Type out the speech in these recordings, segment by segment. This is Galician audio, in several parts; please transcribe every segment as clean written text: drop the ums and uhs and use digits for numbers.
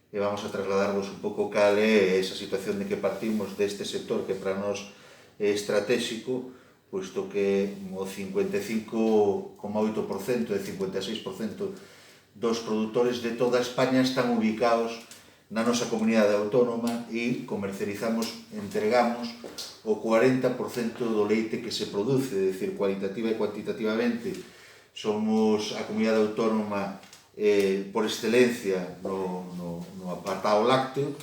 e vamos a trasladarvos un pouco cal é esa situación de que partimos deste sector que para nós é estratégico, posto que o 55,8% e 56% dos produtores de toda España están ubicados na nosa comunidade autónoma e comercializamos, entregamos o 40% do leite que se produce, é dicir, cualitativa e cuantitativamente somos a comunidade autónoma por excelencia no apartado lácteo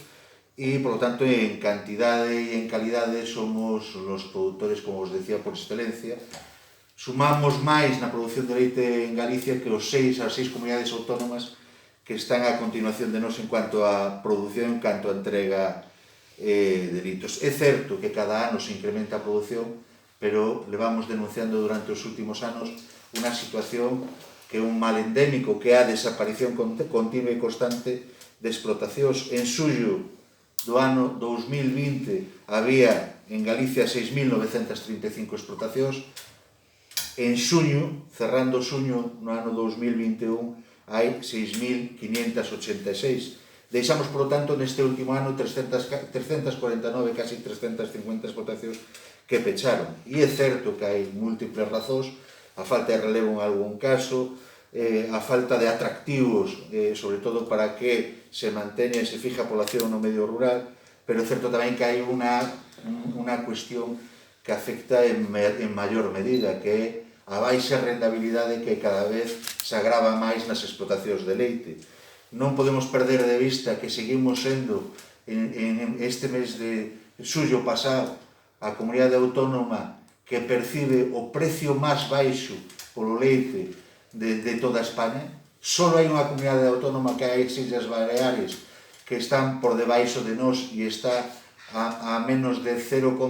e, por lo tanto, en cantidade e en calidade somos os produtores, como os decía, por excelencia. Sumamos máis na produción de leite en Galicia que as seis comunidades autónomas que están a continuación de nós en cuanto a produción, en cuanto a entrega de litros. É certo que cada ano se incrementa a produción, pero levamos denunciando durante os últimos anos unha situación que é un mal endémico, que é a desaparición continua e constante de explotacións. En xullo do ano 2020 había en Galicia 6.935 explotacións. En xuño, cerrando xuño no ano 2021, hai 6.586. Deixamos, por lo tanto, neste último ano 349, casi 350 explotacións que pecharon. E é certo que hai múltiples razóns, a falta de relevo en algún caso, a falta de atractivos, sobre todo para que se manteña e se fija a población no medio rural, pero é certo tamén que hai unha cuestión que afecta en maior medida, que é a baixa rentabilidade que cada vez se agrava máis nas explotacións de leite. Non podemos perder de vista que seguimos sendo, en este mes de xullo pasado, a comunidade autónoma que percibe o precio máis baixo polo leite de toda España. Só hai unha comunidade autónoma que é as Illas Baleares que están por debaixo de nós e está a menos de 0,02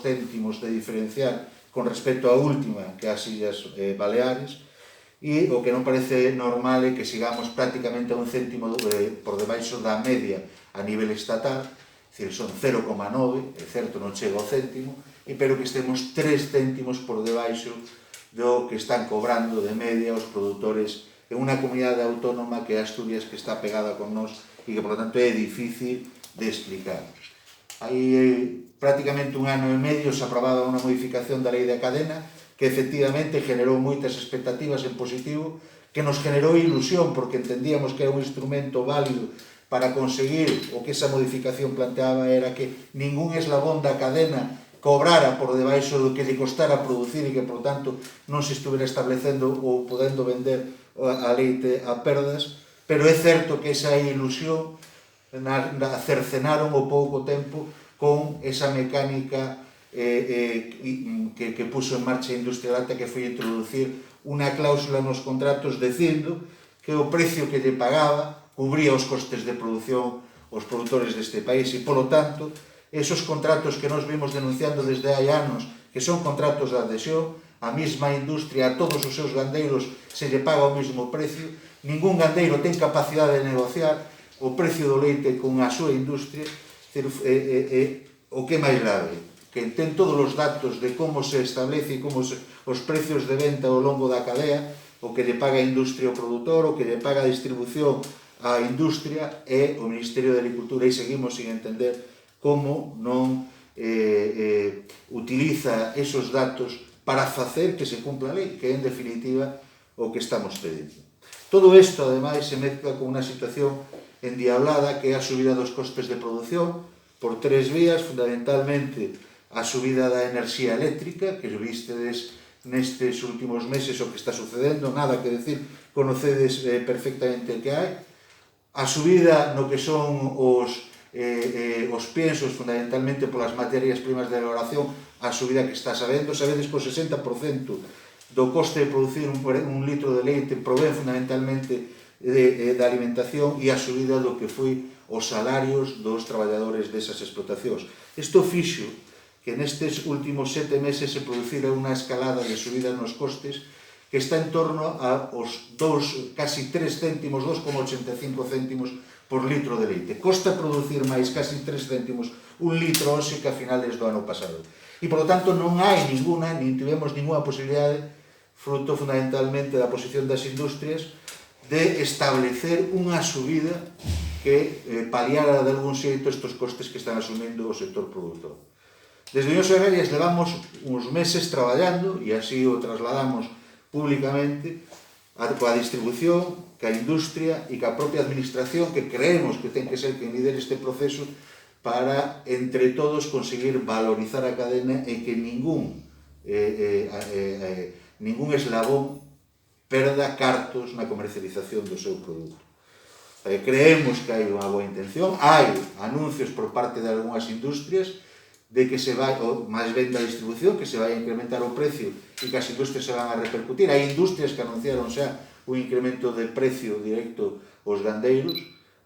céntimos de diferencial con respecto á última, que é as Illas Baleares, e o que non parece normal é que sigamos prácticamente a un céntimo por debaixo da media a nivel estatal, é dicir, son 0,9, é certo, non chega ao céntimo, pero que estemos 3 céntimos por debaixo do que están cobrando de media os produtores en unha comunidade autónoma que é Asturias, que está pegada con nós e que, por lo tanto, é difícil de explicar. Hai prácticamente un ano e medio se aprobaba unha modificación da lei da cadena que efectivamente generou moitas expectativas en positivo, que nos generou ilusión porque entendíamos que era un instrumento válido para conseguir o que esa modificación planteaba era que ningún eslabón da cadena cobrara por debaixo do que lle costara producir e que, por tanto, non se estuvera establecendo ou podendo vender a leite a perdas, pero é certo que esa ilusión cercenaron o pouco tempo con esa mecánica que puso en marcha a industria láctea, que foi introducir unha cláusula nos contratos dicindo que o precio que lle pagaba cubría os costes de produción os produtores deste país e, polo tanto, esos contratos que nos vimos denunciando desde hai anos, que son contratos de adhesión, a mesma industria, a todos os seus gandeiros se lle paga o mesmo precio, ningún gandeiro ten capacidade de negociar o precio do leite con a súa industria, o que é máis grave, que ten todos os datos de como se establece e como os precios de venta ao longo da cadea, o que lle paga a industria ao produtor, o que lle paga a distribución á industria e o Ministerio de Agricultura, e seguimos sin entender como non utiliza esos datos para facer que se cumpla a lei, que é, en definitiva, o que estamos pedindo. Todo isto, ademais, se mezcla con unha situación endiablada, que é a subida dos costes de produción, por 3 vías, fundamentalmente a subida da enerxía eléctrica, que vistedes nestes últimos meses o que está sucedendo, nada que decir, conocedes perfectamente o que hai, a subida no que son os piensos, fundamentalmente polas materias primas de elaboración, a subida que está sabedes que o 60% do coste de producir un litro de leite provén fundamentalmente da alimentación e a subida do que foi os salarios dos traballadores desas explotacións. Isto fixo que nestes últimos 7 meses se producira unha escalada de subida nos costes que está en torno aos casi 3 céntimos, 2,85 céntimos por litro de leite. Costa producir máis casi 3 céntimos un litro hoxe que a finales do ano pasado. E, por lo tanto, non hai ninguna, nin tivemos ninguna posibilidade, fruto fundamentalmente da posición das industrias, de establecer unha subida que paliara de algún xeito estes costes que están asumindo o sector produtor. Desde Unións Agrarias levamos uns meses traballando, e así o trasladamos públicamente, coa distribución, ca industria e ca propia administración, que creemos que ten que ser quen lidere este proceso para, entre todos, conseguir valorizar a cadena e que ningún eslabón perda cartos na comercialización do seu produto. Creemos que hai unha boa intención, hai anuncios por parte de algunhas industrias de que se vai, ou máis ben da distribución, que se vai a incrementar o precio e que as industrias se van a repercutir. Hai industrias que anunciaron xa un incremento de precio directo aos gandeiros.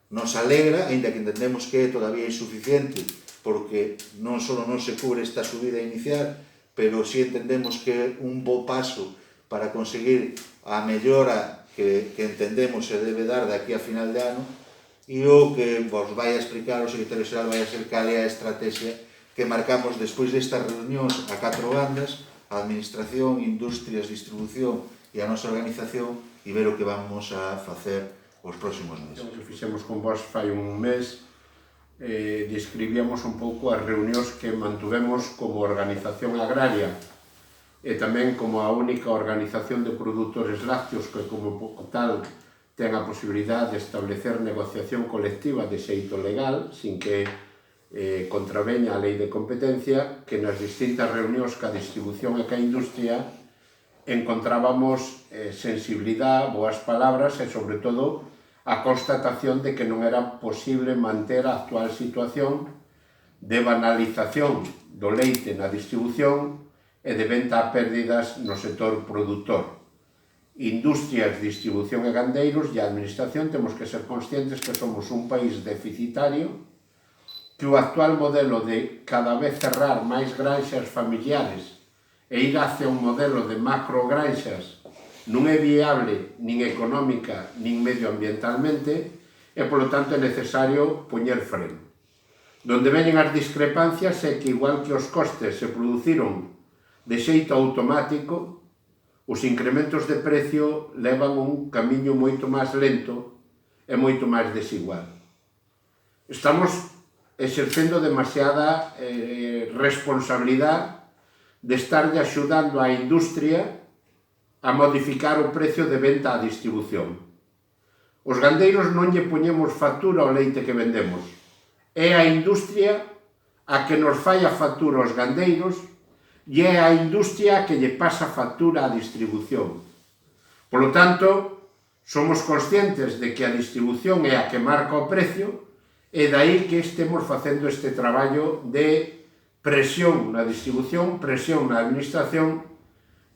Nos alegra, ainda que entendemos que é todavía insuficiente, porque non só non se cubre esta subida inicial, pero si entendemos que é un bo paso para conseguir a mellora que entendemos se debe dar daqui a final de ano, e o que vos vai a explicar o secretario xeral vai a ser cal é a estrategia que marcamos despois destas reunións a 4 bandas, a administración, industrias, distribución e a nosa organización, e ver o que vamos a facer os próximos meses. O que fixemos con vos fai un mes, describíamos un pouco as reunións que mantuvemos como organización agraria e tamén como a única organización de produtores lácteos que como tal ten a posibilidade de establecer negociación colectiva de xeito legal, sin que contraveña a lei de competencia, que nas distintas reunións ca distribución e ca industria encontrábamos sensibilidade, boas palabras e, sobre todo, a constatación de que non era posible manter a actual situación de banalización do leite na distribución e de venta a pérdidas no sector produtor. Industrias, distribución e gandeiros e a administración temos que ser conscientes que somos un país deficitario, que o actual modelo de cada vez cerrar máis granxas familiares e ir hacia un modelo de macrogranxas non é viable nin económica nin medioambientalmente e, polo tanto, é necesario poñer freno. Donde veñen as discrepancias é que, igual que os costes se produciron de xeito automático, os incrementos de precio levan un camiño moito máis lento e moito máis desigual. Estamos exercendo demasiada responsabilidade de estar axudando a industria a modificar o precio de venta á distribución. Os gandeiros non lle poñemos factura ao leite que vendemos. É a industria a que nos fai a factura aos gandeiros e é a industria que lle pasa factura á distribución. Por lo tanto, somos conscientes de que a distribución é a que marca o precio e dai que estemos facendo este traballo de presión na distribución, presión na administración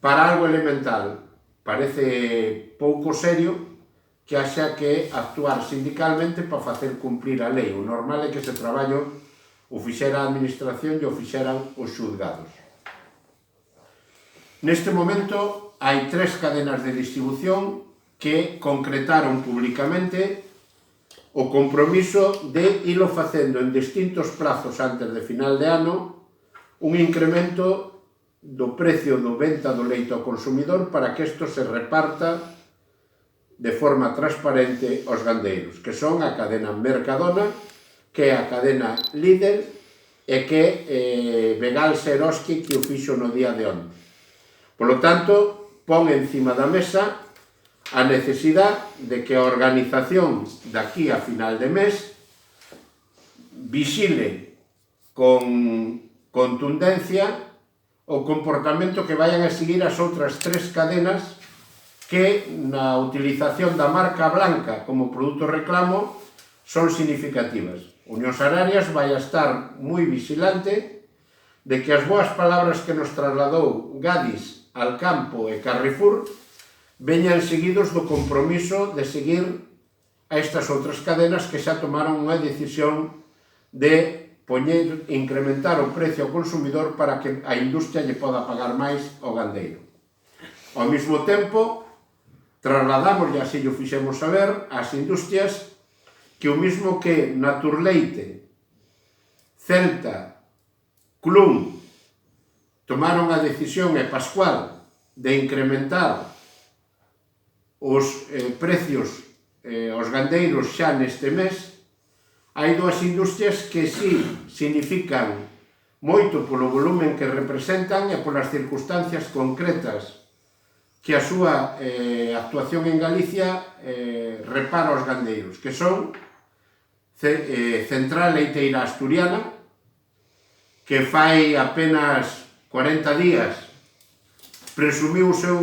para algo elemental. Parece pouco serio que haxa que actuar sindicalmente para facer cumplir a lei. O normal é que ese traballo o fixera a administración e o fixeran os xulgados. Neste momento hai 3 cadenas de distribución que concretaron públicamente o compromiso de irlo facendo en distintos plazos antes de final de ano un incremento do precio do venta do leite ao consumidor para que isto se reparta de forma transparente aos gandeiros, que son a cadena Mercadona, que é a cadena Líder e que Vegal Seroski que o fixo no día de onte. Por lo tanto, pon encima da mesa a necesidade de que a organización daqui a final de mes vigile con contundencia o comportamento que vayan a seguir as outras 3 cadenas que na utilización da marca blanca como produto reclamo son significativas. Unións Agrarias vai a estar moi vigilante de que as boas palabras que nos trasladou Gadis, Alcampo e Carrefour veñan seguidos do compromiso de seguir a estas outras cadenas que xa tomaron unha decisión de incrementar o precio ao consumidor para que a industria lle poda pagar máis ao gandeiro. Ao mesmo tempo, trasladamos, e así o fixemos saber, ás industrias que o mesmo que Naturleite, Celta, Clum tomaron a decisión, e Pascual, de incrementar os precios aos gandeiros xa neste mes, hai dúas industrias que sí significan moito polo volumen que representan e polas circunstancias concretas que a súa actuación en Galicia repara aos gandeiros, que son Central Leiteira Asturiana, que fai apenas 40 días presumiu o seu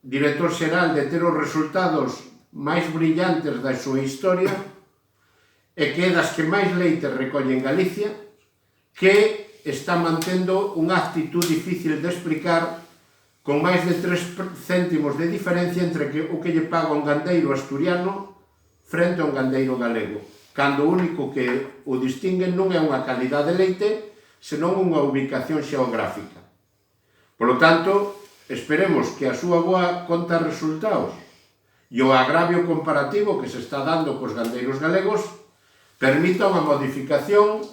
director xeral de ter os resultados máis brillantes da súa historia e que é das que máis leite recolle en Galicia, que está mantendo unha actitud difícil de explicar con máis de 3 céntimos de diferencia entre o que lle paga un gandeiro asturiano frente a un gandeiro galego, cando o único que o distingue non é unha calidade de leite, senón unha ubicación xeográfica. Por lo tanto, esperemos que a súa boa conta resultados e o agravio comparativo que se está dando cos gandeiros galegos permita unha modificación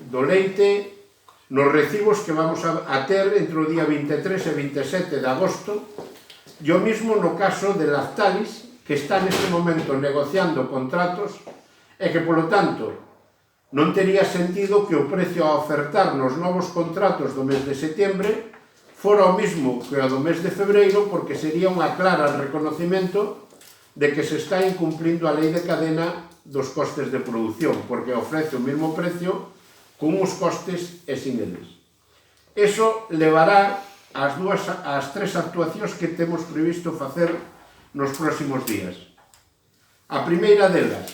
do leite nos recibos que vamos a ter entre o día 23 e 27 de agosto, e o mismo no caso de Lactalis, que está neste momento negociando contratos e que, polo tanto, non tería sentido que o precio a ofertar nos novos contratos do mes de setembro fora o mismo que o do mes de febreiro, porque sería unha clara reconocimento de que se está incumplindo a lei de cadena dos costes de produción, porque ofrece o mesmo precio con uns costes e sin eles. Eso levará as 3 actuacións que temos previsto facer nos próximos días. A primeira delas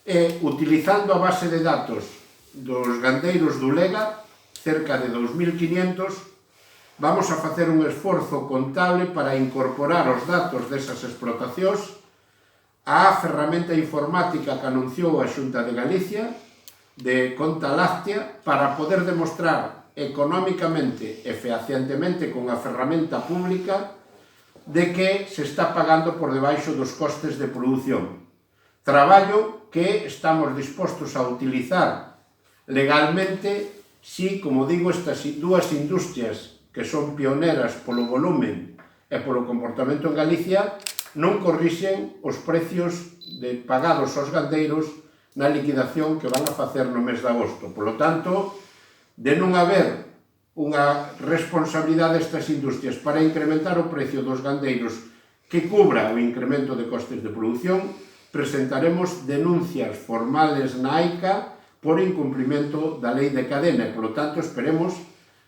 é, utilizando a base de datos dos gandeiros do Lega, cerca de 2.500, vamos a facer un esforzo contable para incorporar os datos desas explotacións á ferramenta informática que anunciou a Xunta de Galicia de Conta Láctea, para poder demostrar económicamente e fehacientemente con a ferramenta pública de que se está pagando por debaixo dos costes de produción. Traballo que estamos dispostos a utilizar legalmente si, como digo, estas dúas industrias que son pioneras polo volumen e polo comportamento en Galicia non corrixen os precios pagados aos gandeiros na liquidación que van a facer no mes de agosto. Por lo tanto, de non haber unha responsabilidade destas industrias para incrementar o precio dos gandeiros que cubra o incremento de costes de produción, presentaremos denuncias formales na AICA por incumprimento da lei de cadena e, por lo tanto, esperemos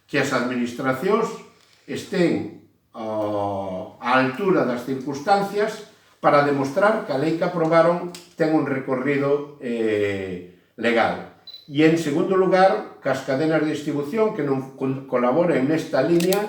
que as administracións estén á altura das circunstancias para demostrar que a lei que aprobaron ten un recorrido legal. E, en segundo lugar, que as cadenas de distribución que non colaboren nesta línea,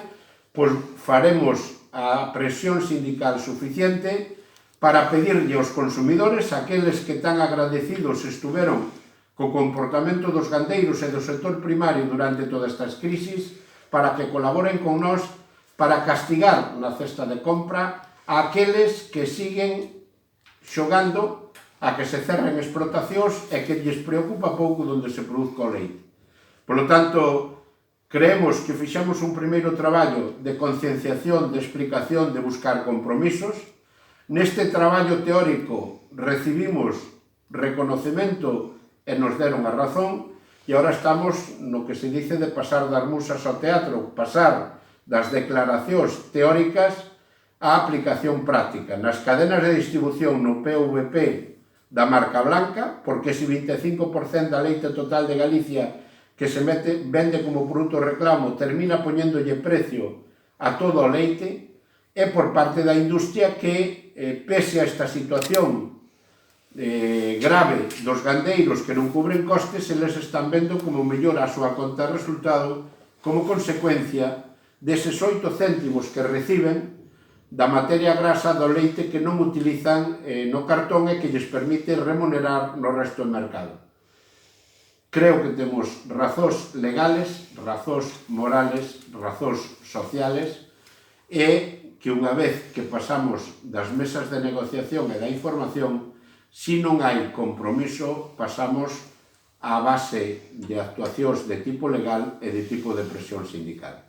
pois faremos a presión sindical suficiente para pedirlle aos consumidores, aqueles que tan agradecidos estuveron co comportamento dos gandeiros e do sector primario durante todas estas crisis, para que colaboren con nós para castigar na cesta de compra a aqueles que siguen xogando a que se cerren explotacións e que lles preocupa pouco onde se produzca o leite. Por lo tanto, creemos que fixamos un primeiro traballo de concienciación, de explicación, de buscar compromisos. Neste traballo teórico recibimos reconocemento e nos deron a razón, e agora estamos no que se dice de pasar das musas ao teatro, pasar das declaracións teóricas a aplicación práctica. Nas cadenas de distribución no PVP da marca blanca, porque ese 25% da leite total de Galicia que se vende como produto reclamo termina poñéndolle precio a todo o leite, e por parte da industria que, pese a esta situación grave dos gandeiros que non cubren costes, eles están vendo como mellora a súa conta de resultado como consecuencia deses 8 céntimos que reciben da materia grasa do leite que non utilizan no cartón e que lles permite remunerar no resto do mercado. Creo que temos razóns legales, razóns morales, razóns sociales, e que unha vez que pasamos das mesas de negociación e da información, si non hai compromiso, pasamos á base de actuacións de tipo legal e de tipo de presión sindical.